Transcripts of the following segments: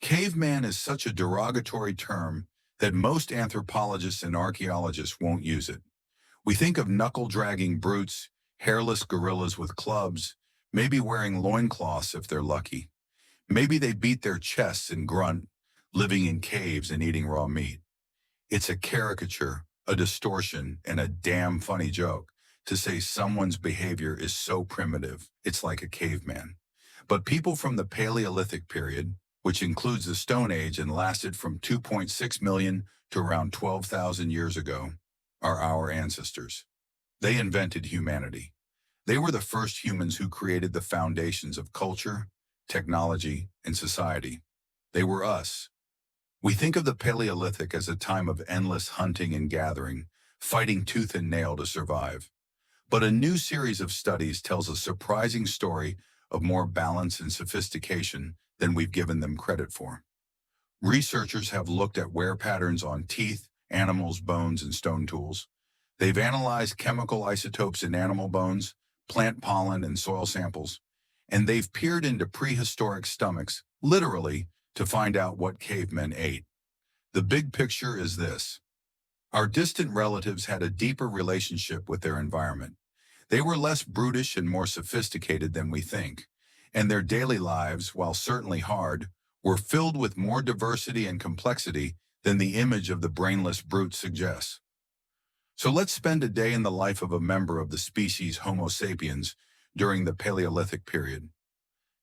Caveman is such a derogatory term that most anthropologists and archaeologists won't use it. We think of knuckle-dragging brutes, hairless gorillas with clubs, maybe wearing loincloths if they're lucky. Maybe they beat their chests and grunt, living in caves and eating raw meat. It's a caricature, a distortion, and a damn funny joke to say someone's behavior is so primitive, it's like a caveman. But people from the Paleolithic period, which includes the Stone Age and lasted from 2.6 million to around 12,000 years ago, are our ancestors. They invented humanity. They were the first humans who created the foundations of culture, technology, and society. They were us. We think of the Paleolithic as a time of endless hunting and gathering, fighting tooth and nail to survive. But a new series of studies tells a surprising story of more balance and sophistication than we've given them credit for. Researchers have looked at wear patterns on teeth, animals, bones, and stone tools. They've analyzed chemical isotopes in animal bones, plant pollen, and soil samples, and they've peered into prehistoric stomachs, literally, to find out what cavemen ate. The big picture is this. Our distant relatives had a deeper relationship with their environment. They were less brutish and more sophisticated than we think, and their daily lives, while certainly hard, were filled with more diversity and complexity than the image of the brainless brute suggests. So let's spend a day in the life of a member of the species Homo sapiens during the Paleolithic period.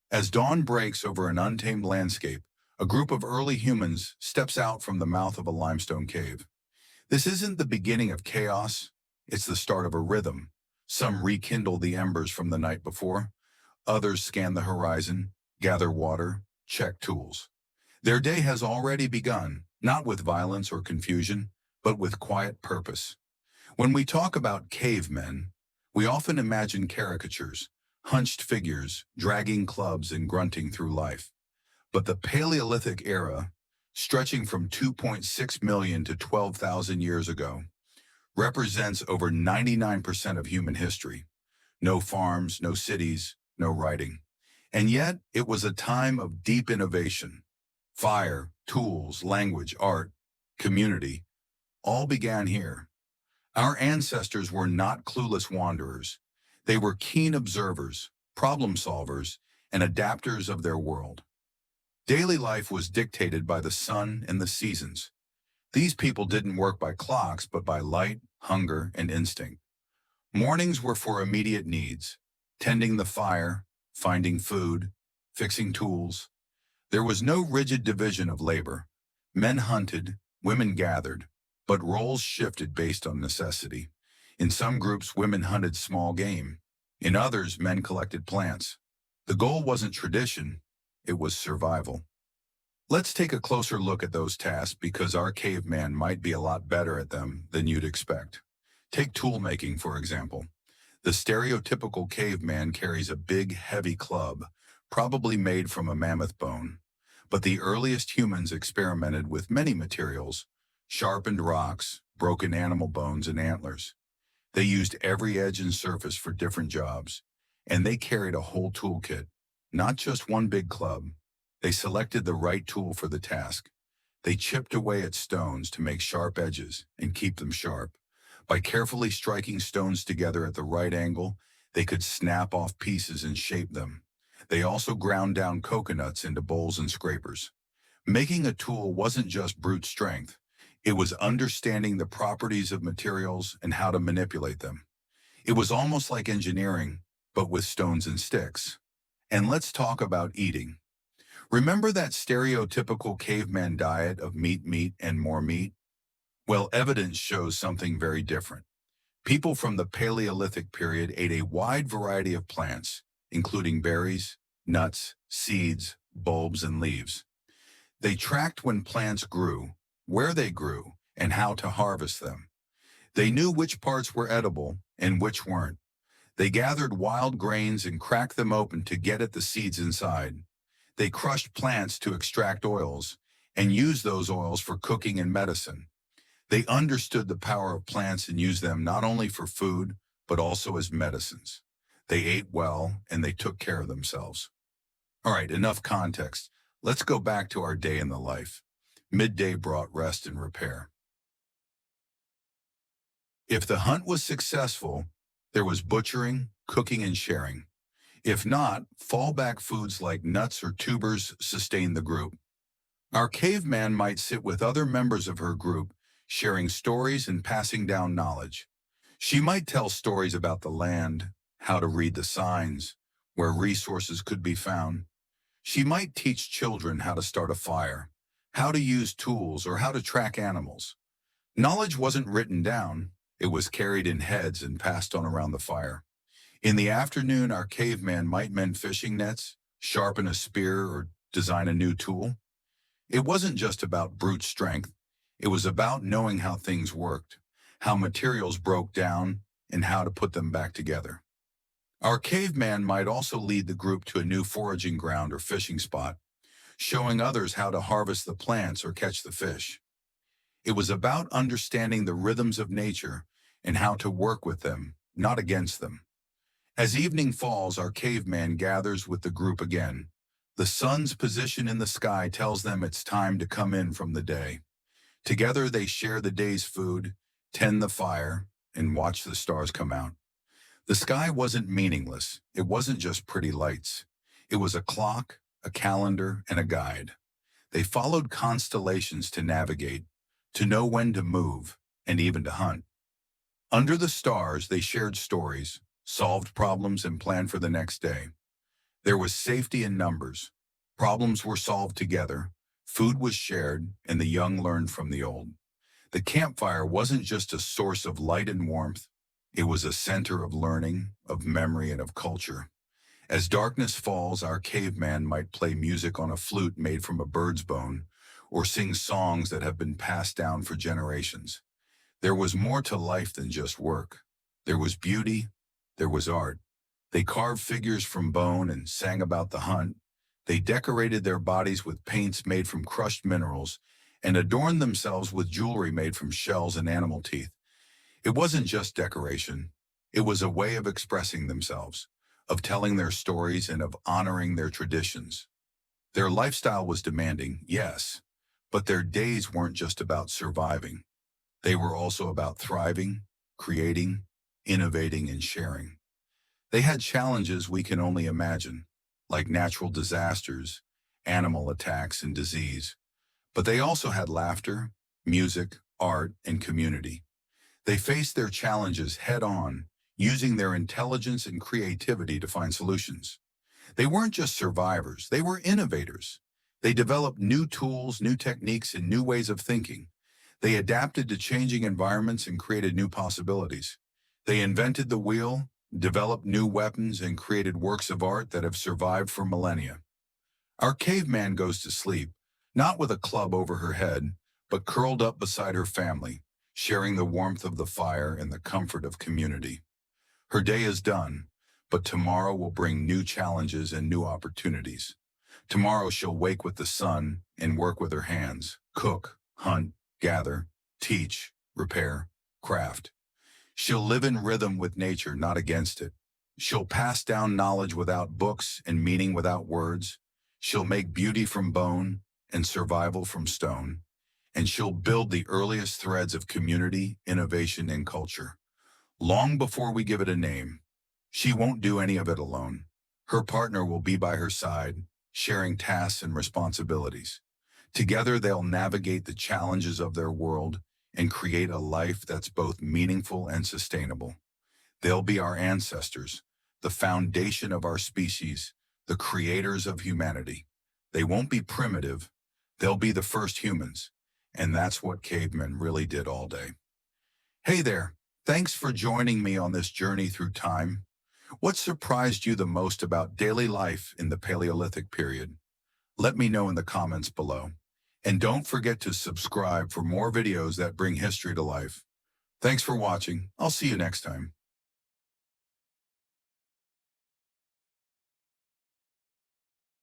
As dawn breaks over an untamed landscape, a group of early humans steps out from the mouth of a limestone cave. This isn't the beginning of chaos, it's the start of a rhythm. Some rekindle the embers from the night before, others scan the horizon, gather water, check tools. Their day has already begun, not with violence or confusion, but with quiet purpose. When we talk about cavemen, we often imagine caricatures, hunched figures, dragging clubs and grunting through life. But the Paleolithic era, stretching from 2.6 million to 12,000 years ago, represents over 99% of human history. No farms, no cities, no writing. And yet, it was a time of deep innovation. Fire, tools, language, art, community, all began here. Our ancestors were not clueless wanderers. They were keen observers, problem solvers, and adapters of their world. Daily life was dictated by the sun and the seasons. These people didn't work by clocks, but by light, hunger, and instinct. Mornings were for immediate needs, tending the fire, finding food, fixing tools. There was no rigid division of labor. Men hunted, women gathered, but roles shifted based on necessity. In some groups, women hunted small game. In others, men collected plants. The goal wasn't tradition, it was survival. Let's take a closer look at those tasks because our caveman might be a lot better at them than you'd expect. Take tool making, for example. The stereotypical caveman carries a big, heavy club, probably made from a mammoth bone. But the earliest humans experimented with many materials, sharpened rocks, broken animal bones, and antlers. They used every edge and surface for different jobs, and they carried a whole toolkit, not just one big club. They selected the right tool for the task. They chipped away at stones to make sharp edges and keep them sharp. By carefully striking stones together at the right angle, they could snap off pieces and shape them. They also ground down coconuts into bowls and scrapers. Making a tool wasn't just brute strength. It was understanding the properties of materials and how to manipulate them. It was almost like engineering, but with stones and sticks. And let's talk about eating. Remember that stereotypical caveman diet of meat, meat, and more meat? Well, evidence shows something very different. People from the Paleolithic period ate a wide variety of plants, including berries, nuts, seeds, bulbs, and leaves. They tracked when plants grew, where they grew, and how to harvest them. They knew which parts were edible and which weren't. They gathered wild grains and cracked them open to get at the seeds inside. They crushed plants to extract oils and used those oils for cooking and medicine. They understood the power of plants and used them not only for food, but also as medicines. They ate well and they took care of themselves. All right, enough context. Let's go back to our day in the life. Midday brought rest and repair. If the hunt was successful, there was butchering, cooking, and sharing. If not, fallback foods like nuts or tubers sustained the group. Our caveman might sit with other members of her group, sharing stories and passing down knowledge. She might tell stories about the land, how to read the signs, where resources could be found. She might teach children how to start a fire, how to use tools, or how to track animals. Knowledge wasn't written down, it was carried in heads and passed on around the fire. In the afternoon, our caveman might mend fishing nets, sharpen a spear, or design a new tool. It wasn't just about brute strength. It was about knowing how things worked, how materials broke down, and how to put them back together. Our caveman might also lead the group to a new foraging ground or fishing spot, showing others how to harvest the plants or catch the fish. It was about understanding the rhythms of nature and how to work with them, not against them. As evening falls, our caveman gathers with the group again. The sun's position in the sky tells them it's time to come in from the day. Together they share the day's food, tend the fire, and watch the stars come out. The sky wasn't meaningless. It wasn't just pretty lights. It was a clock, a calendar, and a guide. They followed constellations to navigate, to know when to move, and even to hunt. Under the stars, they shared stories, solved problems, and planned for the next day. There was safety in numbers. Problems were solved together, food was shared, and the young learned from the old. The campfire wasn't just a source of light and warmth. It was a center of learning, of memory, and of culture. As darkness falls, our caveman might play music on a flute made from a bird's bone, or sing songs that have been passed down for generations. There was more to life than just work. There was beauty, there was art. They carved figures from bone and sang about the hunt. They decorated their bodies with paints made from crushed minerals and adorned themselves with jewelry made from shells and animal teeth. It wasn't just decoration. It was a way of expressing themselves, of telling their stories and of honoring their traditions. Their lifestyle was demanding, yes, but their days weren't just about surviving. They were also about thriving, creating, innovating, and sharing. They had challenges we can only imagine, like natural disasters, animal attacks, and disease. But they also had laughter, music, art, and community. They faced their challenges head-on, using their intelligence and creativity to find solutions. They weren't just survivors, they were innovators. They developed new tools, new techniques, and new ways of thinking. They adapted to changing environments and created new possibilities. They invented the wheel, developed new weapons, and created works of art that have survived for millennia. Our caveman goes to sleep, not with a club over her head, but curled up beside her family, sharing the warmth of the fire and the comfort of community. Her day is done, but tomorrow will bring new challenges and new opportunities. Tomorrow she'll wake with the sun and work with her hands, cook, hunt, gather, teach, repair, craft. She'll live in rhythm with nature, not against it. She'll pass down knowledge without books and meaning without words. She'll make beauty from bone and survival from stone. And she'll build the earliest threads of community, innovation, and culture. Long before we give it a name, she won't do any of it alone. Her partner will be by her side, sharing tasks and responsibilities. Together, they'll navigate the challenges of their world and create a life that's both meaningful and sustainable. They'll be our ancestors, the foundation of our species, the creators of humanity. They won't be primitive, they'll be the first humans, and that's what cavemen really did all day. Hey there, thanks for joining me on this journey through time. What surprised you the most about daily life in the Paleolithic period? Let me know in the comments below. And don't forget to subscribe for more videos that bring history to life. Thanks for watching. I'll see you next time.